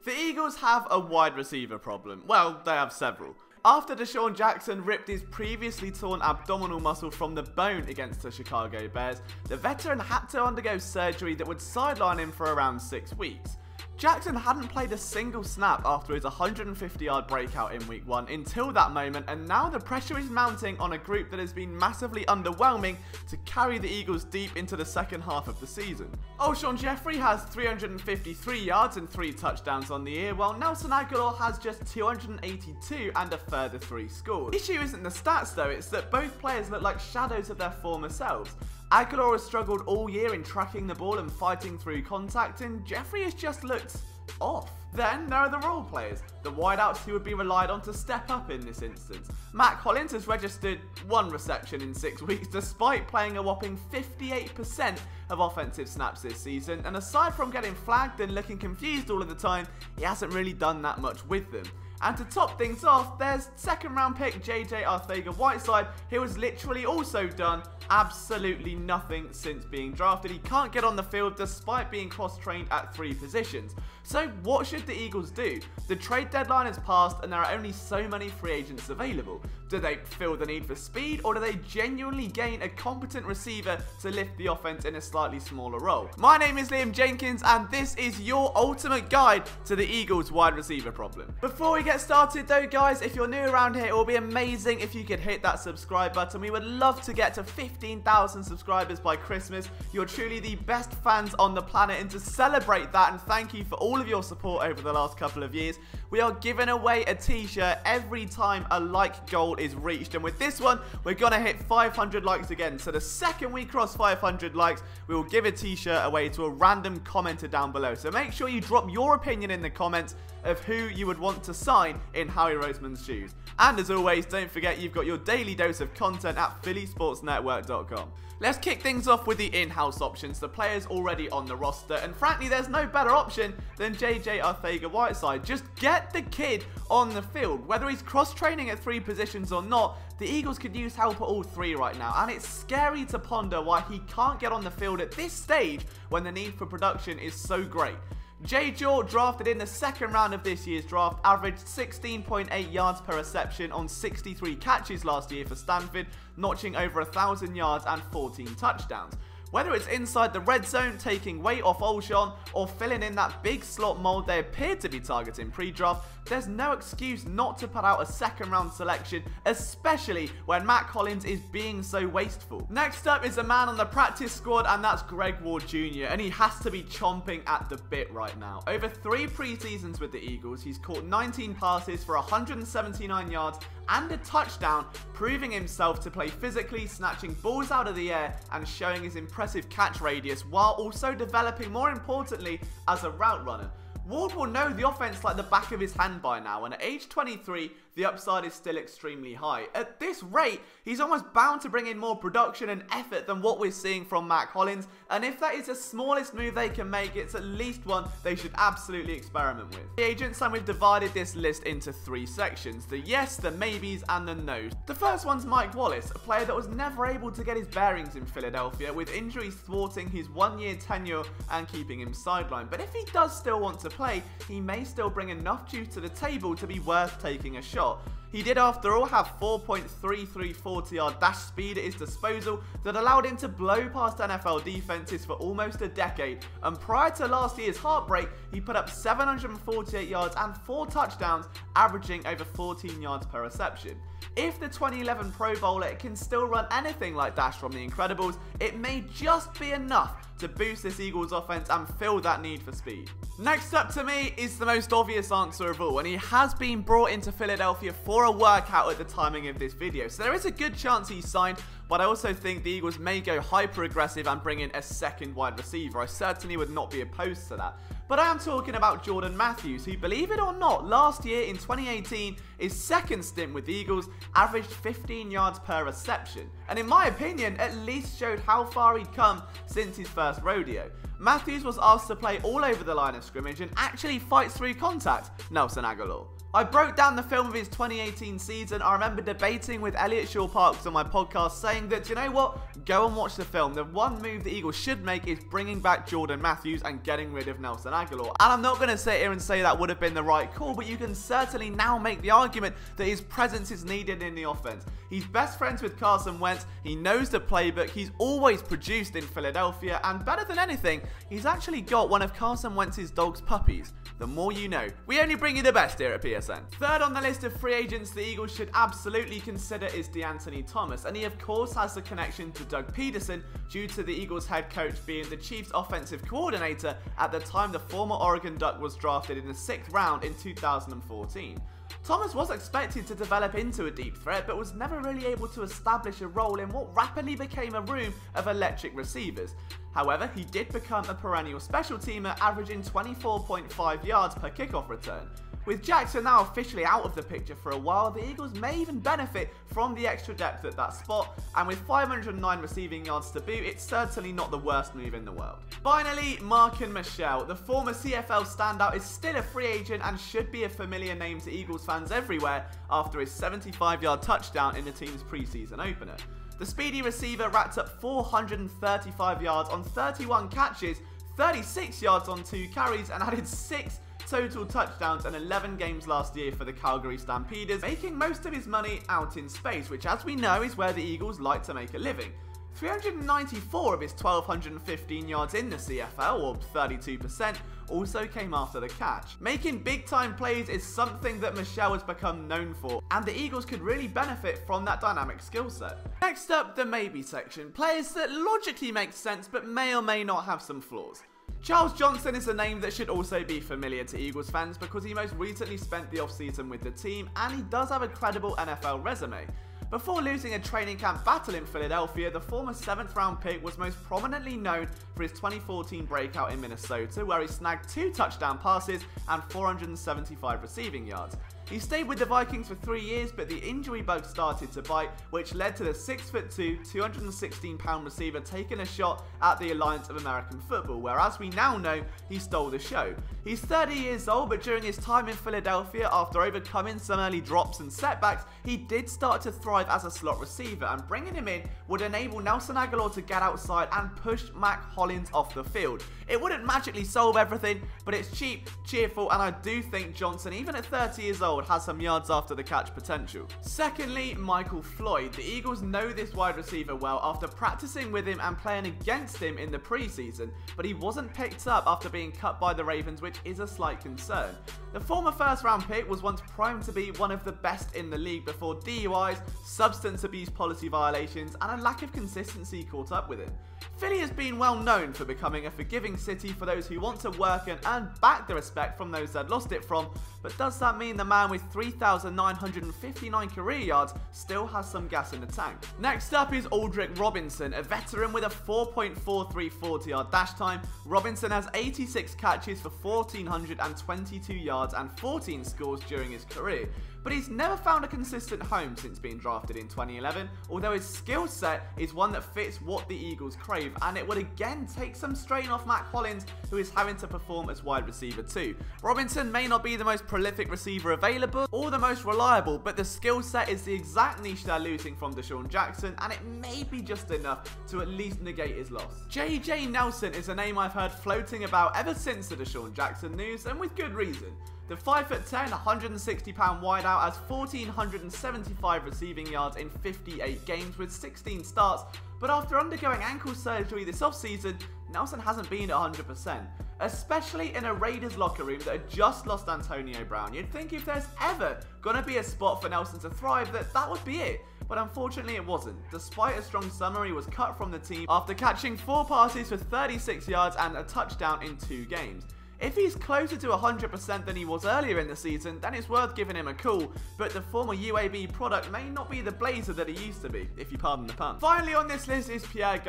The Eagles have a wide receiver problem. Well, they have several. After DeSean Jackson ripped his previously torn abdominal muscle from the bone against the Chicago Bears, the veteran had to undergo surgery that would sideline him for around 6 weeks. Jackson hadn't played a single snap after his 150-yard breakout in week 1 until that moment, and now the pressure is mounting on a group that has been massively underwhelming to carry the Eagles deep into the second half of the season. Alshon Jeffrey has 353 yards and 3 touchdowns on the year, while Nelson Agholor has just 282 and a further 3 scores. The issue isn't the stats though, it's that both players look like shadows of their former selves. Agholor has struggled all year in tracking the ball and fighting through contact, and Jeffrey has just looked off. Then there are the role players, the wideouts who would be relied on to step up in this instance. Matt Collins has registered 1 reception in 6 weeks despite playing a whopping 58% of offensive snaps this season, and aside from getting flagged and looking confused all of the time, he hasn't really done that much with them. And to top things off, there's second round pick JJ Arcega-Whiteside, who has literally also done absolutely nothing since being drafted. He can't get on the field despite being cross-trained at 3 positions. So what should the Eagles do? The trade deadline has passed and there are only so many free agents available. Do they fill the need for speed, or do they genuinely gain a competent receiver to lift the offense in a slightly smaller role? My name is Liam Jenkins and this is your ultimate guide to the Eagles wide receiver problem. Before we get started though guys, if you're new around here, it will be amazing if you could hit that subscribe button. We would love to get to 15,000 subscribers by Christmas. You're truly the best fans on the planet, and to celebrate that and thank you for all of your support over the last couple of years, we are giving away a t-shirt every time a like goal is reached, and with this one we're gonna hit 500 likes again. So the second we cross 500 likes, we will give a t-shirt away to a random commenter down below. So make sure you drop your opinion in the comments of who you would want to sign in Howie Roseman's shoes. And as always, don't forget you've got your daily dose of content at phillysportsnetwork.com. Let's kick things off with the in-house options, the players already on the roster, and frankly there's no better option than JJ Arcega-Whiteside. Just get the kid on the field. Whether he's cross-training at 3 positions or not, the Eagles could use help at all 3 right now, and it's scary to ponder why he can't get on the field at this stage when the need for production is so great. Jay Jaw, drafted in the second round of this year's draft, averaged 16.8 yards per reception on 63 catches last year for Stanford, notching over 1,000 yards and 14 touchdowns. Whether it's inside the red zone, taking weight off Alshon, or filling in that big slot mold they appeared to be targeting pre-draft, there's no excuse not to put out a second round selection, especially when Matt Collins is being so wasteful. Next up is a man on the practice squad, and that's Greg Ward Jr., and he has to be chomping at the bit right now. Over 3 preseasons with the Eagles, he's caught 19 passes for 179 yards and a touchdown, proving himself to play physically, snatching balls out of the air and showing his impressive catch radius, while also developing, more importantly, as a route runner. Ward will know the offense like the back of his hand by now, and at age 23, the upside is still extremely high. At this rate, he's almost bound to bring in more production and effort than what we're seeing from Matt Collins, and if that is the smallest move they can make, it's at least one they should absolutely experiment with. The agents, and we've divided this list into 3 sections: the yes, the maybes, and the no's. The first one's Mike Wallace, a player that was never able to get his bearings in Philadelphia, with injuries thwarting his 1-year tenure and keeping him sidelined. But if he does still want to play, he may still bring enough juice to the table to be worth taking a shot. He did after all have 4.33 40-yard dash speed at his disposal that allowed him to blow past NFL defenses for almost a decade, and prior to last year's heartbreak, he put up 748 yards and 4 touchdowns, averaging over 14 yards per reception. If the 2011 Pro Bowler can still run anything like Dash from the Incredibles, it may just be enough to boost this Eagles offense and fill that need for speed. Next up to me is the most obvious answer of all, and he has been brought into Philadelphia for a workout at the timing of this video, so there is a good chance he's signed, but I also think the Eagles may go hyper aggressive and bring in a second wide receiver. I certainly would not be opposed to that. But I am talking about Jordan Matthews, who, believe it or not, last year in 2018, his second stint with the Eagles, averaged 15 yards per reception, and in my opinion, at least showed how far he'd come since his first rodeo. Matthews was asked to play all over the line of scrimmage and actually fights through contact, Nelson Agholor. I broke down the film of his 2018 season. I remember debating with Elliot Shaw-Parks on my podcast saying that, you know what, go and watch the film. The one move the Eagles should make is bringing back Jordan Matthews and getting rid of Nelson Agholor. And I'm not going to sit here and say that would have been the right call, but you can certainly now make the argument that his presence is needed in the offense. He's best friends with Carson Wentz, he knows the playbook, he's always produced in Philadelphia, and better than anything, he's actually got one of Carson Wentz's dog's puppies. The more you know. We only bring you the best here at PSN. Third on the list of free agents the Eagles should absolutely consider is DeAnthony Thomas, and he of course has the connection to Doug Peterson due to the Eagles head coach being the Chiefs offensive coordinator at the time the former Oregon Duck was drafted in the 6th round in 2014. Thomas was expected to develop into a deep threat, but was never really able to establish a role in what rapidly became a room of electric receivers. However, he did become a perennial special teamer, averaging 24.5 yards per kickoff return. With Jackson now officially out of the picture for a while, the Eagles may even benefit from the extra depth at that spot, and with 509 receiving yards to boot, it's certainly not the worst move in the world. Finally, MICHEL, the former CFL standout, is still a free agent and should be a familiar name to Eagles fans everywhere after his 75-yard touchdown in the team's preseason opener. The speedy receiver racked up 435 yards on 31 catches, 36 yards on 2 carries, and added 6 total touchdowns in 11 games last year for the Calgary Stampeders, making most of his money out in space, which as we know is where the Eagles like to make a living. 394 of his 1,215 yards in the CFL, or 32%, also came after the catch. Making big-time plays is something that Michel has become known for, and the Eagles could really benefit from that dynamic skill set. Next up, the maybe section. Players that logically make sense but may or may not have some flaws. Charles Johnson is a name that should also be familiar to Eagles fans because he most recently spent the offseason with the team and he does have a credible NFL resume. Before losing a training camp battle in Philadelphia, the former 7th round pick was most prominently known for his 2014 breakout in Minnesota, where he snagged 2 touchdown passes and 475 receiving yards. He stayed with the Vikings for 3 years, but the injury bug started to bite, which led to the 6'2", 216-pound receiver taking a shot at the Alliance of American Football, where as we now know, he stole the show. He's 30 years old, but during his time in Philadelphia, after overcoming some early drops and setbacks, he did start to thrive as a slot receiver, and bringing him in would enable Nelson Agholor to get outside and push Mack Hollins off the field. It wouldn't magically solve everything, but it's cheap, cheerful, and I do think Johnson, even at 30 years old, has some yards after the catch potential. Secondly, Michael Floyd. The Eagles know this wide receiver well after practicing with him and playing against him in the preseason, but he wasn't picked up after being cut by the Ravens, which is a slight concern. The former 1st round pick was once primed to be one of the best in the league before DUIs, substance abuse policy violations, and a lack of consistency caught up with him. Philly has been well known for becoming a forgiving city for those who want to work and earn back the respect from those that lost it from, but does that mean the man with 3,959 career yards still has some gas in the tank? Next up is ALDRICK Robinson, a veteran with a 4.43 40-yard dash time. Robinson has 86 catches for 1,422 yards and 14 scores during his career, but he's never found a consistent home since being drafted in 2011, although his skill set is one that fits what the Eagles crave, and it would again take some strain off Mack Hollins, who is having to perform as wide receiver too. Robinson may not be the most prolific receiver available or the most reliable, but the skill set is the exact niche they're losing from DeSean Jackson, and it may be just enough to at least negate his loss. J.J. Nelson is a name I've heard floating about ever since the DeSean Jackson news, and with good reason. The 5'10", 160-pound wideout has 1,475 receiving yards in 58 games with 16 starts, but after undergoing ankle surgery this offseason, Nelson hasn't been at 100%. Especially in a Raiders locker room that had just lost Antonio Brown, you'd think if there's ever gonna be a spot for Nelson to thrive, that would be it. But unfortunately it wasn't. Despite a strong summer, he was cut from the team after catching 4 passes for 36 yards and a touchdown in 2 games. If he's closer to 100% than he was earlier in the season, then it's worth giving him a call, but the former UAB product may not be the blazer that he used to be, if you pardon the pun. Finally on this list is PIERRE,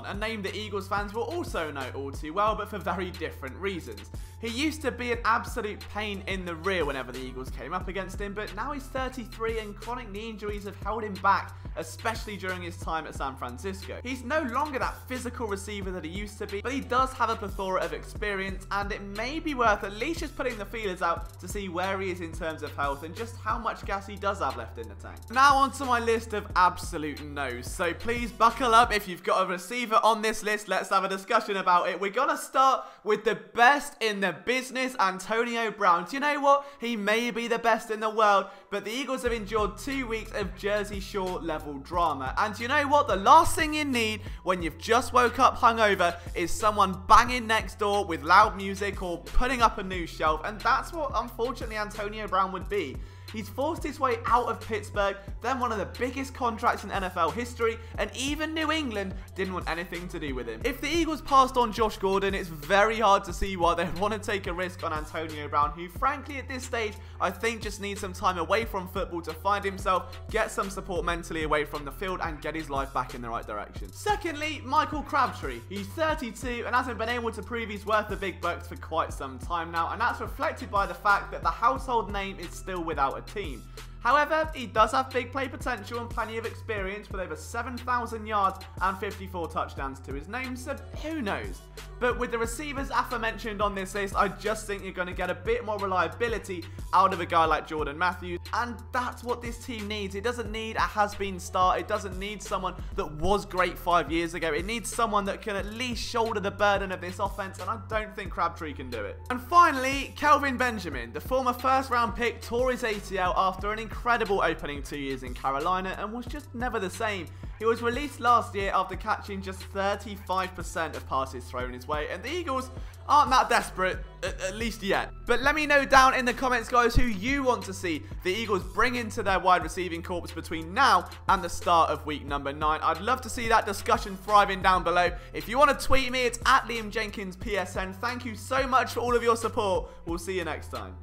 a name that Eagles fans will also know all too well, but for very different reasons. He used to be an absolute pain in the rear whenever the Eagles came up against him, but now he's 33 and chronic knee injuries have held him back, especially during his time at San Francisco. He's no longer that physical receiver that he used to be, but he does have a plethora of experience, and it may be worth at least just putting the feelers out to see where he is in terms of health and just how much gas he does have left in the tank. Now onto my list of absolute no's, so please buckle up if you've got a receiver on this list. Let's have a discussion about it. We're gonna start with the best in the business, Antonio Brown. Do you know what? He may be the best in the world, but the Eagles have endured 2 weeks of Jersey Shore level drama. And you know what? The last thing you need when you've just woke up hungover is someone banging next door with loud music or putting up a new shelf, and that's what unfortunately Antonio Brown would be. He's forced his way out of Pittsburgh, then one of the biggest contracts in NFL history, and even New England didn't want anything to do with him. If the Eagles passed on Josh Gordon, it's very hard to see why they'd want to take a risk on Antonio Brown, who frankly at this stage I think just needs some time away from football to find himself, get some support mentally away from the field, and get his life back in the right direction. Secondly, Michael Crabtree. He's 32 and hasn't been able to prove he's worth the big bucks for quite some time now, and that's reflected by the fact that the household name is still without a team. However, he does have big play potential and plenty of experience with over 7,000 yards and 54 touchdowns to his name, so who knows? But with the receivers aforementioned on this list, I just think you're going to get a bit more reliability out of a guy like Jordan Matthews, and that's what this team needs. It doesn't need a has-been star. It doesn't need someone that was great 5 years ago. It needs someone that can at least shoulder the burden of this offense, and I don't think Crabtree can do it. And finally, Kelvin Benjamin. The former first-round pick tore his ACL after an incredible opening 2 years in Carolina and was just never the same. He was released last year after catching just 35% of passes thrown his way, and the Eagles aren't that desperate, at least yet. But let me know down in the comments, guys, who you want to see the Eagles bring into their wide receiving corps between now and the start of week number 9. I'd love to see that discussion thriving down below. If you want to tweet me, it's @LiamJenkinsPSN. Thank you so much for all of your support. We'll see you next time.